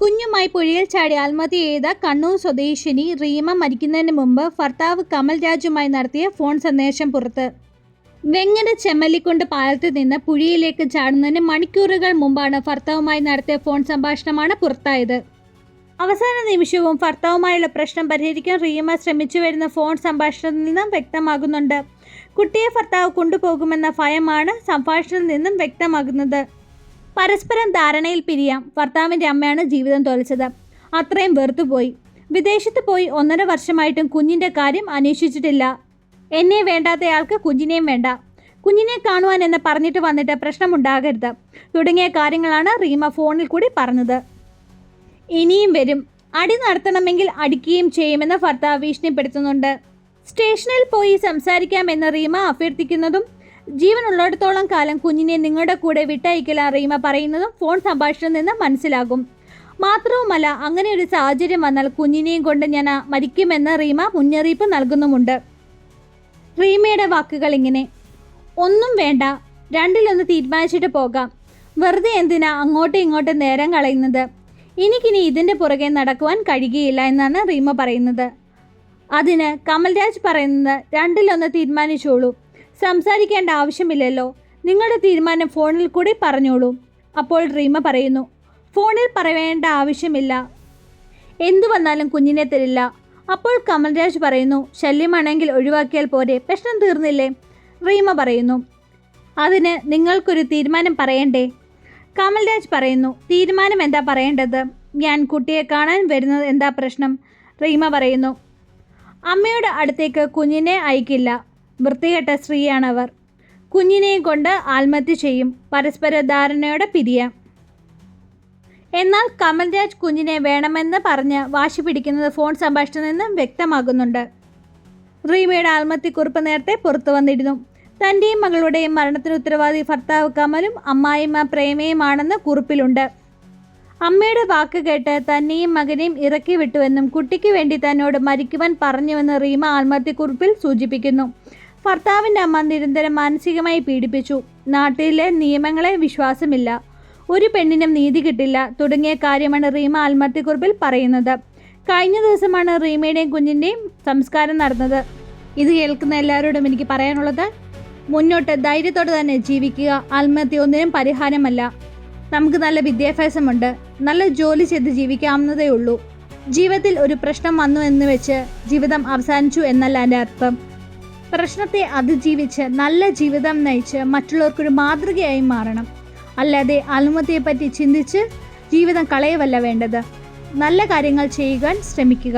കുഞ്ഞുമായി പുഴയിൽ ചാടി ആത്മഹത്യ ചെയ്ത കണ്ണൂർ സ്വദേശിനി റീമ മരിക്കുന്നതിന് മുമ്പ് ഭർത്താവ് കമൽ രാജുമായി നടത്തിയ ഫോൺ സന്ദേശം പുറത്ത്. വെങ്ങര ചെമ്മല്ലിക്കുണ്ട് പാലത്തിൽ നിന്ന് പുഴയിലേക്ക് ചാടുന്നതിന് മണിക്കൂറുകൾ മുമ്പാണ് ഭർത്താവുമായി നടത്തിയ ഫോൺ സംഭാഷണമാണ് പുറത്തായത്. അവസാന നിമിഷവും ഭർത്താവുമായുള്ള പ്രശ്നം പരിഹരിക്കാൻ റീമ ശ്രമിച്ചു വരുന്ന ഫോൺ സംഭാഷണത്തിൽ നിന്നും വ്യക്തമാകുന്നുണ്ട്. കുട്ടിയെ ഭർത്താവ് കൊണ്ടുപോകുമെന്ന ഭയമാണ് സംഭാഷണത്തിൽ നിന്നും വ്യക്തമാകുന്നത്. പരസ്പരം ധാരണയിൽ പിരിയാം. ഭർത്താവിൻ്റെ അമ്മയാണ് ജീവിതം തോൽച്ചത്. അത്രയും വെറുത്തുപോയി. വിദേശത്ത് പോയി 1.5 വർഷമായിട്ടും കുഞ്ഞിൻ്റെ കാര്യം അന്വേഷിച്ചിട്ടില്ല. എന്നെ വേണ്ടാത്തയാൾക്ക് കുഞ്ഞിനെയും വേണ്ട. കുഞ്ഞിനെ കാണുവാൻ എന്ന് പറഞ്ഞിട്ട് വന്നിട്ട് പ്രശ്നമുണ്ടാകരുത് തുടങ്ങിയ കാര്യങ്ങളാണ് റീമ ഫോണിൽ കൂടി പറഞ്ഞത്. ഇനിയും വരും. അടി നടത്തണമെങ്കിൽ അടിക്കുകയും ചെയ്യുമെന്ന് ഭർത്താവ് ഭീഷണിപ്പെടുത്തുന്നുണ്ട്. സ്റ്റേഷനിൽ പോയി സംസാരിക്കാമെന്ന് റീമ അഭ്യർത്ഥിക്കുന്നതും ജീവനുള്ളിടത്തോളം കാലം കുഞ്ഞിനെ നിങ്ങളുടെ കൂടെ വിട്ടയക്കില്ല റീമ പറയുന്നതും ഫോൺ സംഭാഷണത്തിൽ നിന്ന് മനസ്സിലാകും. മാത്രവുമല്ല, അങ്ങനെ ഒരു സാഹചര്യം വന്നാൽ കുഞ്ഞിനെയും കൊണ്ട് ഞാൻ മരിക്കുമെന്ന് റീമ മുന്നറിയിപ്പ് നൽകുന്നുമുണ്ട്. റീമയുടെ വാക്കുകൾ ഇങ്ങനെ: ഒന്നും വേണ്ട, രണ്ടിലൊന്ന് തീരുമാനിച്ചിട്ട് പോകാം. വെറുതെ എന്തിനാ അങ്ങോട്ടും ഇങ്ങോട്ടും നേരം കളയുന്നത്? എനിക്കിനി ഇതിൻ്റെ പുറകെ നടക്കുവാൻ കഴിയുകയില്ല എന്നാണ് റീമ പറയുന്നത്. അതിന് കമൽരാജ് പറയുന്നത്, രണ്ടിലൊന്ന് തീരുമാനിച്ചോളൂ. സംസാരിക്കേണ്ട ആവശ്യമില്ലല്ലോ. നിങ്ങളുടെ തീരുമാനം ഫോണിൽ കൂടി പറഞ്ഞോളൂ. അപ്പോൾ റീമ പറയുന്നു, ഫോണിൽ പറയേണ്ട ആവശ്യമില്ല. എന്തു വന്നാലും കുഞ്ഞിനെ തരില്ല. അപ്പോൾ കമൽരാജ് പറയുന്നു, ശല്യമാണെങ്കിൽ ഒഴിവാക്കിയാൽ പോരെ, പ്രശ്നം തീർന്നില്ലേ? റീമ പറയുന്നു, അതിന് നിങ്ങൾക്കൊരു തീരുമാനം പറയണ്ടേ? കമൽരാജ് പറയുന്നു, തീരുമാനം എന്താ പറയേണ്ടത്? ഞാൻ കുട്ടിയെ കാണാൻ വരുന്നത് എന്താ പ്രശ്നം? റീമ പറയുന്നു, അമ്മയുടെ അടുത്തേക്ക് കുഞ്ഞിനെ അയക്കില്ല. വൃത്തികെട്ട സ്ത്രീയാണവർ. കുഞ്ഞിനെയും കൊണ്ട് ആത്മഹത്യ ചെയ്യും. പരസ്പര ധാരണയോടെ പിരിയാം. എന്നാൽ കമൽരാജ് കുഞ്ഞിനെ വേണമെന്ന് പറഞ്ഞ് വാശി പിടിക്കുന്നത് ഫോൺ സംഭാഷണത്തിൽ നിന്നും വ്യക്തമാകുന്നുണ്ട്. റീമയുടെ ആത്മഹത്യക്കുറിപ്പ് നേരത്തെ പുറത്തു വന്നിരുന്നു. തൻ്റെയും മകളുടെയും മരണത്തിന് ഉത്തരവാദി ഭർത്താവ് കമലും അമ്മായിമ്മ പ്രേമയുമാണെന്ന് കുറിപ്പിലുണ്ട്. അമ്മയുടെ വാക്ക് കേട്ട് തന്നെയും മകനെയും ഇറക്കി വിട്ടുവെന്നും കുട്ടിക്ക് വേണ്ടി തന്നോട് മരിക്കുവാൻ പറഞ്ഞുവെന്ന് റീമ ആത്മഹത്യക്കുറിപ്പിൽ സൂചിപ്പിക്കുന്നു. ഭർത്താവിൻ്റെ അമ്മ നിരന്തരം മാനസികമായി പീഡിപ്പിച്ചു. നാട്ടിലെ നിയമങ്ങളെ വിശ്വാസമില്ല. ഒരു പെണ്ണിനും നീതി കിട്ടില്ല തുടങ്ങിയ കാര്യമാണ് റീമ ആത്മഹത്യക്കുറിപ്പിൽ പറയുന്നത്. കഴിഞ്ഞ ദിവസമാണ് റീമയുടെയും കുഞ്ഞിൻ്റെയും സംസ്കാരം നടന്നത്. ഇത് കേൾക്കുന്ന എല്ലാവരോടും എനിക്ക് പറയാനുള്ളത്, മുന്നോട്ട് ധൈര്യത്തോടെ തന്നെ ജീവിക്കുക. ആത്മഹത്യ ഒന്നിനും പരിഹാരമല്ല. നമുക്ക് നല്ല വിദ്യാഭ്യാസമുണ്ട്. നല്ല ജോലി ചെയ്ത് ജീവിക്കാവുന്നതേ ഉള്ളൂ. ജീവിതത്തിൽ ഒരു പ്രശ്നം വന്നു എന്ന് വെച്ച് ജീവിതം അവസാനിച്ചു എന്നല്ല എൻ്റെ അർത്ഥം. പ്രശ്നത്തെ അതിജീവിച്ച് നല്ല ജീവിതം നയിച്ച് മറ്റുള്ളവർക്കൊരു മാതൃകയായി മാറണം. അല്ലാതെ ആത്മഹത്യയെപ്പറ്റി ചിന്തിച്ച് ജീവിതം കളയവല്ല വേണ്ടത്. നല്ല കാര്യങ്ങൾ ചെയ്യുവാൻ ശ്രമിക്കുക.